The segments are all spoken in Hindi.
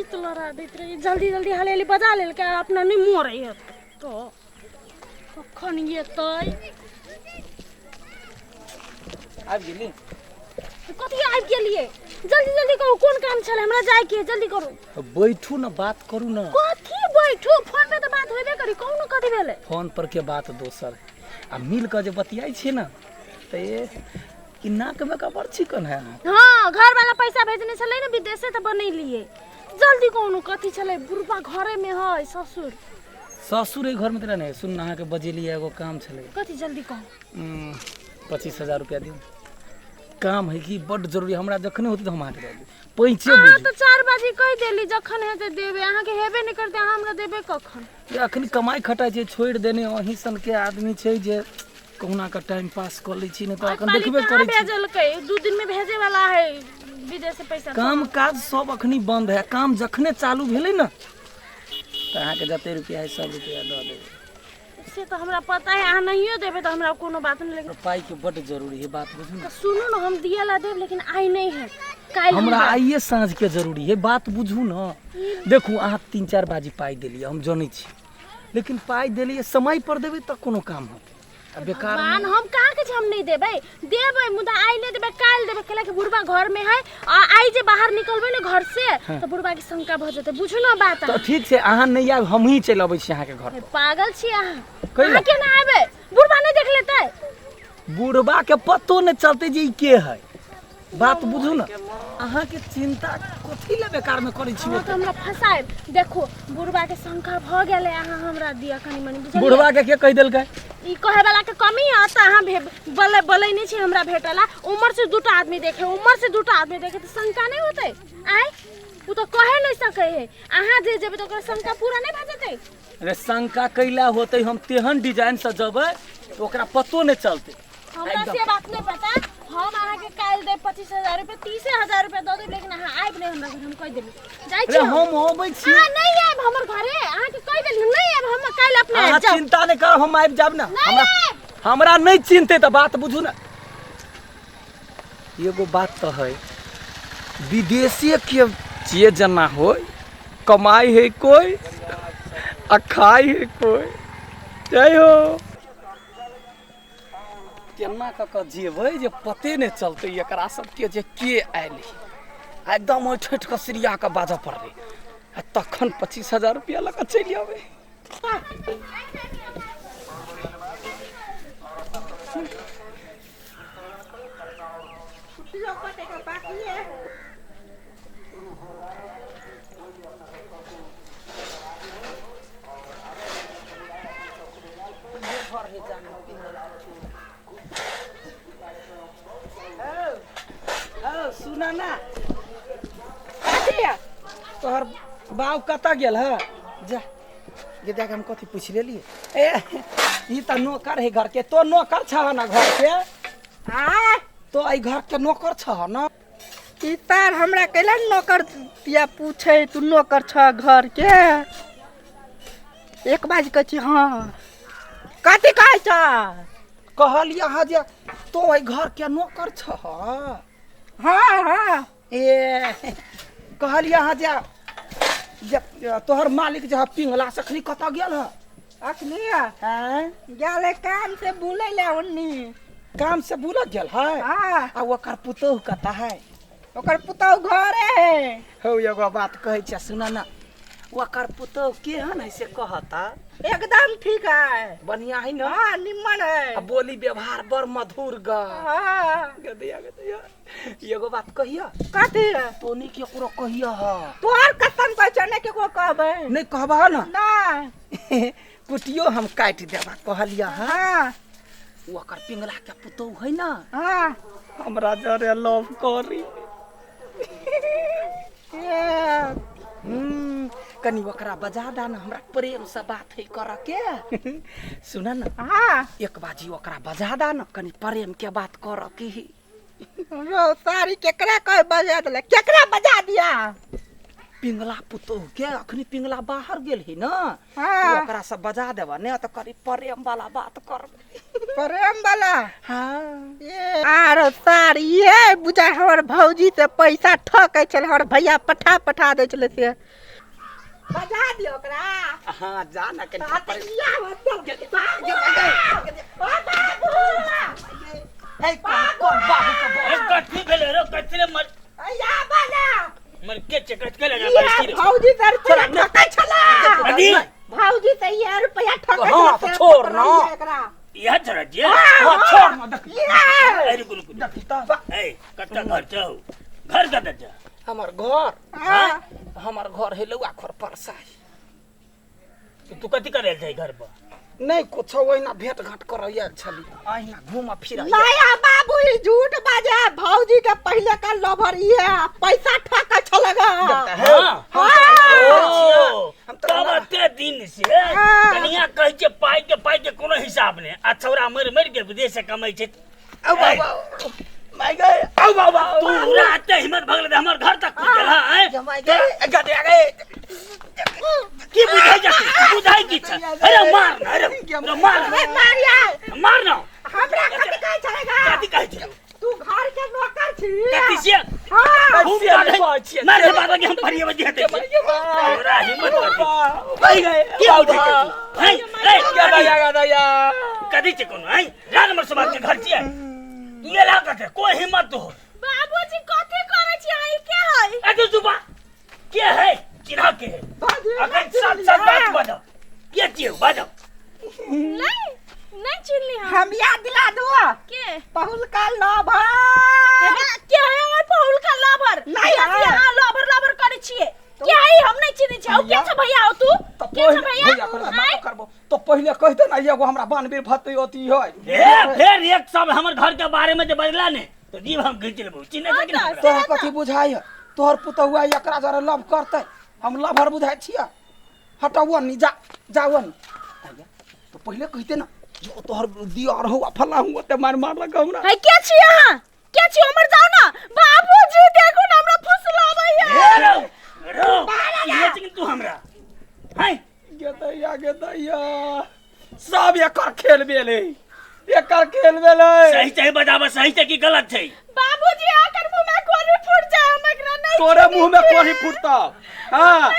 चित लड़ा देत रही जल्दी जल्दी हलेली बजा लेल के अपना नहीं मोर है तो कखन ये तय आबि गेली कथी आबि गेलिए जल्दी जल्दी करू कोन काम छले हमरा जाय के जल्दी करू बैठू ना बात करू ना कथी बैठू फोन पे तो बात होबे करी कहू ना कथी भेले फोन पर के बात दोसर आ मिल के जे बतियाई छी ना त कि नाक में कबर चिकन है हां घर वाला पैसा भेजने छले ना विदेश से तो बनैलिए जल्दी कहू कथी छले बुढ़वा घरे में है ससुर ससुर घर में तेरा नहीं सुन नहा के बजेली एगो काम छले कथी जल्दी कहू 25,000 रुपया दियो काम है कि बड़ जरूरी हमरा जखने होती तो हम आटे देबे पैंचे हां बुझी तो 4 बजे कह देली जखन है ते देबे अहाँ के हेबे नहीं करते हमरा देबे कखन अखनी कमाई खटाई छै छोड़ देने वही सन के आदमी छै जे कहुना का टाइम पास कर लै छी नहीं तो अखन देखबे करै छी भेजल के 2 दिन में भेजे वाला है विदेश से पैसा काम काज सब अखनी बंद है काम जखने चालू भेलै ना तो अहाँ के जते रुपया है सब रुपया द देबे से तो हमरा पता है अहाँ नहीं देबे तो हमरा कोनो बात नहीं लेकिन पाई के बड़ जरूरी है बात बुझू तो सुनो ना हम दिया ला देब लेकिन आई नहीं है काल हमरा आइए साँझ के जरूरी है बात बुझू ना देखू अहाँ 3-4 बाजी पाई देलिए हम जानै छी लेकिन पाई देलिए समय पर देबे त कोनो काम होत बेकार भगवान हम कहाँ के हम नहीं देबे मुदा आई नहीं देबे काल देबे केला के बुढ़वा घर में है आई जे बाहर निकलबे ना घर से तो बुढ़वा के शंका भ जते बुझू ना बात तो ठीक छै अहाँ नहीं आब हम ही चल अबै छी अहाँ के घर पागल छी अहाँ के ना आबे बुढ़वा नहीं देख लेते बुढ़वा के पतो नहीं चलते जे के है बात बुझू ना अहाँ के चिंता कथी ले बेकार में करै छी तो हमरा फसाए देखो बुढ़वा के शंका भ गेले अहाँ हमरा दिया कनी मनी बुझलिए बुढ़वा के कह देलकै ई कहे वाला के कमी है त अहाँ बोले नहीं छी हमरा भेटला उम्र से दूटा आदमी देखे उम्र से दूटा आदमी देखे तो शंका नहीं होते आय उ तो कहे नहीं सके है अहाँ जे जेबे तो ओकर शंका पूरा नहीं भ जते अरे शंका कैला होते हम तेहन डिजाइन से जबै तो ओकरा पतो नहीं चलते हमरा से बात नहीं पता हम अहाँ के काल दे 25,000 रुपया 30,000 रुपया द देब लेकिन अहाँ आइब नहीं हमरा घर हम कह देली जाय छी हम अबै छी हां नहीं आइब हमर घरे अहाँ के कह देली नहीं आइब हम काल अपने आइब जाओ चिंता नहीं कर हम आइब जाब ना हमरा नहीं चिंते त बात बुझू ना एगो बात तो है विदेशी के जे जना होय कमाई है कोई आ खाई है कोई जय हो केना क जेबै जे पते नहीं चलते एकरा सबके जे के आइली एकदम ठठ के सिरिया के बाजा पड़ले तखन 25,000 रुपया लगा चली आवे सुना ना तोहर बाव कता गेल है जा ये देख हम कथी पूछ लेलिए ए ई त नौकर है घर के तो नौकर छ ना घर के आ तो आई घर के नौकर छ ना ई तार हमरा कैला नौकर तिया पूछे तू नौकर छ घर के एक बाज कह छी हां कथी कहै छ कहलिया हा जे तो आई घर के नौकर छ हां हां ए कहलिया हा जे तोहर मालिक जे पिंगला सखनी कता गेल है अखनी हां गेले काम से बुलै ले ओन्नी काम से बुला गेल है हां आ ओकर पुतोह कता है ओकर पुतोह घरे है हो एगो बात कहै छ सुना ना ओकर पुतोह केहन है से कहता एकदम ठीक है बढ़िया है ना हां निम्मन है आ बोली व्यवहार बड़ मधुर गा हां गदिया एगो बात कहिया कथी तोनी केकरो कहिया हा तोहर कसम कहै छ ने केकरो कहबै नहीं कहबा ना नहीं कुटियो हम काट देबा कहलिया हा हां ओकर पिंगला के पुतोह है ना हां हमरा जरे लव करी कनी ओकरा बजा दा ना हमरा प्रेम से बात है कर के सुना ना हां एक बाजी ओकरा बजा दा ना कनी प्रेम के बात कर के रो सारी केकरा कह बजा देले केकरा बजा दिया पिंगला पुतोह के अखनी पिंगला बाहर गेल ही ना हाँ। तो ओकरा से बजा देबा ने तो करी प्रेम वाला बात करबे प्रेम वाला हाँ ये आर सार ये बुझा हमर भौजी से पैसा ठकै छल हमर भैया पठा दे छले से बजा दियो ओकरा हाँ जा ना के कौन बाबू का कथी भेले रे कथी मर या बना मर के चकच के लगा बाकी रे भौजी से रुपया ठकै छला अदी भौजी से ये रुपया ठकै हाँ, तो छोड़ ना। एकरा यह छोड़ जे हाँ छोड़ ना देख अरे गुरु गुरु देखी ता ए कत्ता घर जाओ घर कत्ता जा हमर घर हां हमर घर है लुआ खर परसाई तू कथी करे जाई घर पर नहीं कुछ ओइना भेंट घाट करैया छली अहिना घूम फिर नया बाबू ई झूठ बाजे भौजी के पहले का लवर ये पैसा ठकै छलगा हां हम तो तब ते दिन से कनिया कह के पाई के कोनो हिसाब ने आ छौरा मर के विदेश से कमाई छे औ बाबा मैं गए औ बाबा तू रात हिम्मत भगले हमर घर तक गेला है जमाई गए गदे आ गए की बुझाई की छ अरे मार ना अरे मार मारिया मार ना हमरा कथि कहै छलगा कथी कहै छी तू घर के नौकर छी कथी से हां मार के बाबा के हम परिये बजे हते छौरा हिम्मत कर मैं गए की बुझाई है गदा गदा कथी छे कोनो है रान हमर समाज के घर छिए तू ये लागत है कोई हिम्मत हो बाबूजी कथी करे छी आई के है अरे जुबा के है चिन्हा के है अगर सच बात बताओ के छिए बताओ नहीं चिल्ली हम हम याद दिला दो के पहुल का लवर क्या है और पहुल का लवर नहीं है। हां लवर करे छिए क्या है हम नहीं चिन्ही छौ के छ भैया हो तू तो के छ भैया भैया कर माफ करबो तो पहले कह दे ना एगो हमरा बानबे भत्ते होती है ए फिर एक सब हमर घर के बारे में जे बदला ने तो जीव हम घिच लेबो चिन्हे छै कि ना तोहर कथी बुझाई है तोहर पुतहुआ एकरा जरे लव करते हम लवर बुझाई छिया हटावन नी जावन तो पहले कहते ना जो तोहर दियार हो फला हूं ते मार लगा हमरा है के छी यहां के छी उमर जाओ ना बाबूजी देखो ना हमरा फुसलाबै है रो चिन्हे छै कि तू हमरा है गेदैया सब एकर खेल बेले एकर खेल बेले सही सही बताबा सही छै कि गलत छै बाबूजी आकर मुंह में कोरी फूट जाए हम एकरा नहीं तोरे मुंह में कोही फुटता हां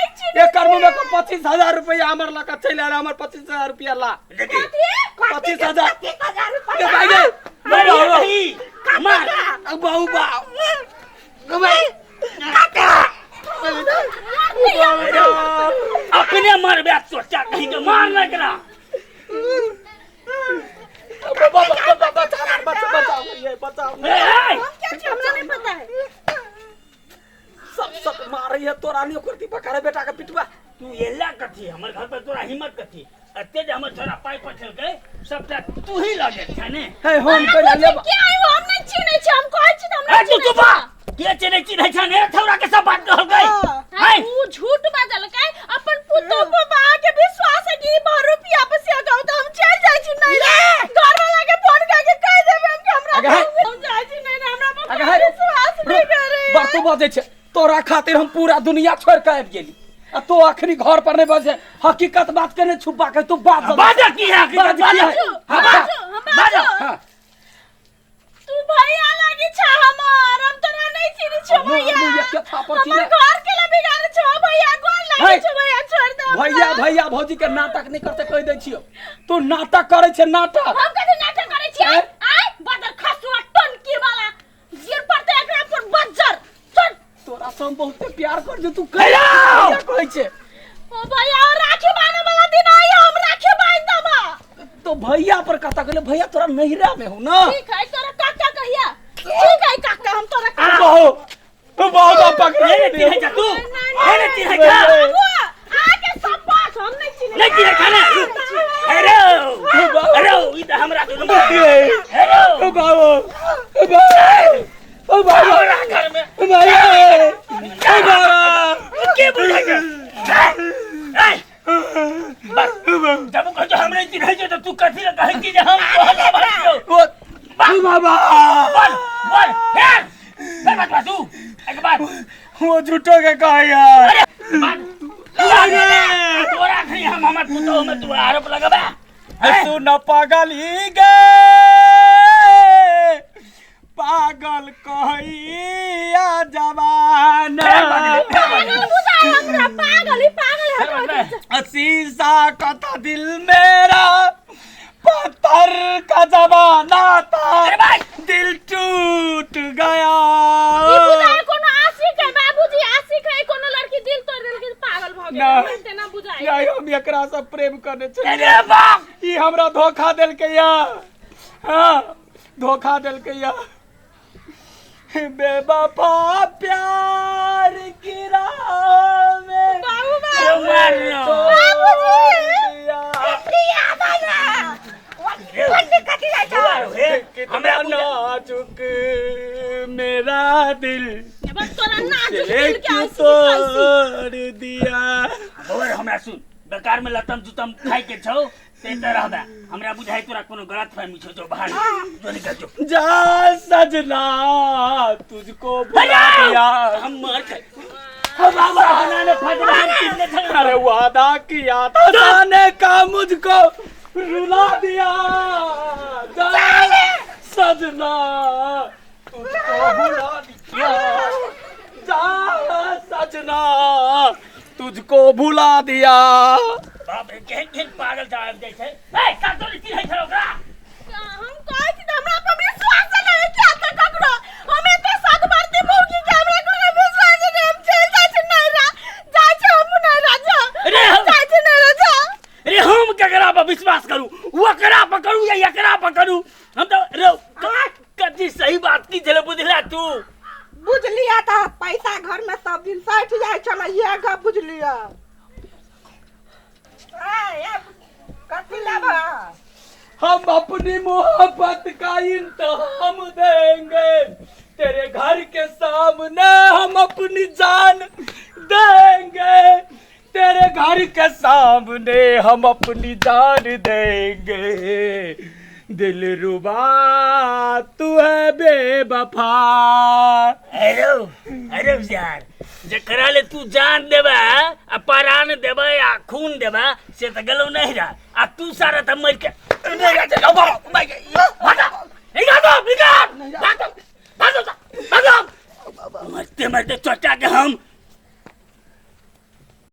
एकर मुंह में को 25000 रुपया हमर लका चले आला हमर 25000 रुपया ला देखी 25000 रुपया के भाई गए मार बाऊ बाऊ भाई अपने मर बे सोचा कहीं के मार ना करा बताओ क्या छी हमरा नहीं पता है सब मारे है तोरा नहीं करती बकारे बेटा के पिटवा तू एला कथी हमर घर पे तोरा हिम्मत कथी अते जे हमर छोरा पाई पछल गए सबटा तू ही लगे छै ने है हम के ले क्या है वो हम नहीं चिन्हे छी हम कहै छी त हमरा ए तू चुप के चने चिन्ह छै ने छोरा के सब बात हो गई है तू झूठ बाजल के अपन पुतो पे बा के विश्वास है कि 12 रुपया पे से गाउ त हम चल जाय छी नहीं घर वाला के फोन करके कह देबे हम कि हमरा हम जाय छी नहीं हमरा पर विश्वास नहीं करे बर्तू बजे छै तोरा खातिर हम पूरा दुनिया छोड़ के आबि गेली आ तो आखिरी घर पर नहीं बजे हकीकत बात करने छुपा के तू बाजा की है हकीकत बाजा तू भैया लागी छ हमर हम तोरा नहीं चिन्ह छ भैया हमर घर के ला बिगाड़ छ भैया गोल लागी छ भैया छोड़ दे भैया भौजी के नाटक नहीं करते कह दै छियो तू नाटक करे छै नाटक हम कथि नाटक करे छी आय बदर खसुआ टनकी वाला गिर पड़ते एकरा पर बज्जर चल तोरा से हम बहुत प्यार कर जो तू कहै छै ओ भैया राखी बांधे वाला दिन आई हम राखी बांध देबा तो भैया पर कथा कहले भैया तोरा नहिरा में हो ना ठीक है तोरा काका कहिया ठीक है काका हम तोरा बहु बहुत पकड़े नहीं चिन्ह जा तू नहीं चिन्ह जा आके सब बात हम नहीं चिन्ह नहीं चिन्ह खाना अरे ई त हमरा तो हेलो ओ बाबू ओ बाबू घर में भैया ओ बाबू के बोले ए बस जब को हमरे चिन्ह जे तो तू कथि ल कहे कि हम कहला भाइयो ओ बाबा बोल फिर बता तू एक बात वो झूठो के कहा यार तोरा खई हम हमर पुतौ में तू आरोप लगाबा सुन पागली गे पागल कहिया जवाना पागल है शीशा कथा दिल मेरा पत्थर का जमाना था दिल टूट गया कोनो आशिक है बाबूजी आशिक है कोनो लड़की दिल तोड़ देल के पागल भ गेल ना बुझाई यही हम एकरा से प्रेम करने अरे चले बाप ई हमरा धोखा देल के या हां धोखा देल के या बेवफा प्यार की राह में कितना नाजुक मेरा दिल क्यों तोड़ दिया और हमरा सुन बेकार में लतम जुतम खाई के छौ ते त रहबा हमरा बुझाई तोरा कोनो गलत फहमी छौ जो बाहर जो निकल जो जा सजना तुझको भुला दिया हम मर गए बाबा बनाने फजरा कितने थे अरे वादा किया था जाने का मुझको रुला दिया जा सजना तुझको भुला दिया जा सजना तुझको भुला दिया बाप रे केहन पागल जाब जाय छै ए का तो लिखी है छरोकरा हम कहै छी हमरा पर विश्वास नहीं किया त ककरो हमें तो सात बार दी भौगी के हमरा कोनो विश्वास नहीं हम चल जाय छी नहीं रा जाय छी हम नहीं राजा अरे जाय छी नहीं राजा अरे हम केकरा पर विश्वास करू ओकरा पर करू या एकरा पर करू हम तो रो कदी सही बात की चले बुझला तू बुझलिया था पैसा घर में सब दिन सैठ जाए चल ये का बुझलिया कथी लेबा हम अपनी मोहब्बत का इंतजाम देंगे तेरे घर के सामने हम अपनी जान देंगे तेरे घर के सामने हम अपनी जान देंगे दिल रुबा तू है बेवफा अरे यार जकरा ले तू जान देबा आ प्राण देबा या खून देबा से त गलो नहीं रहा आ तू सारा त मर के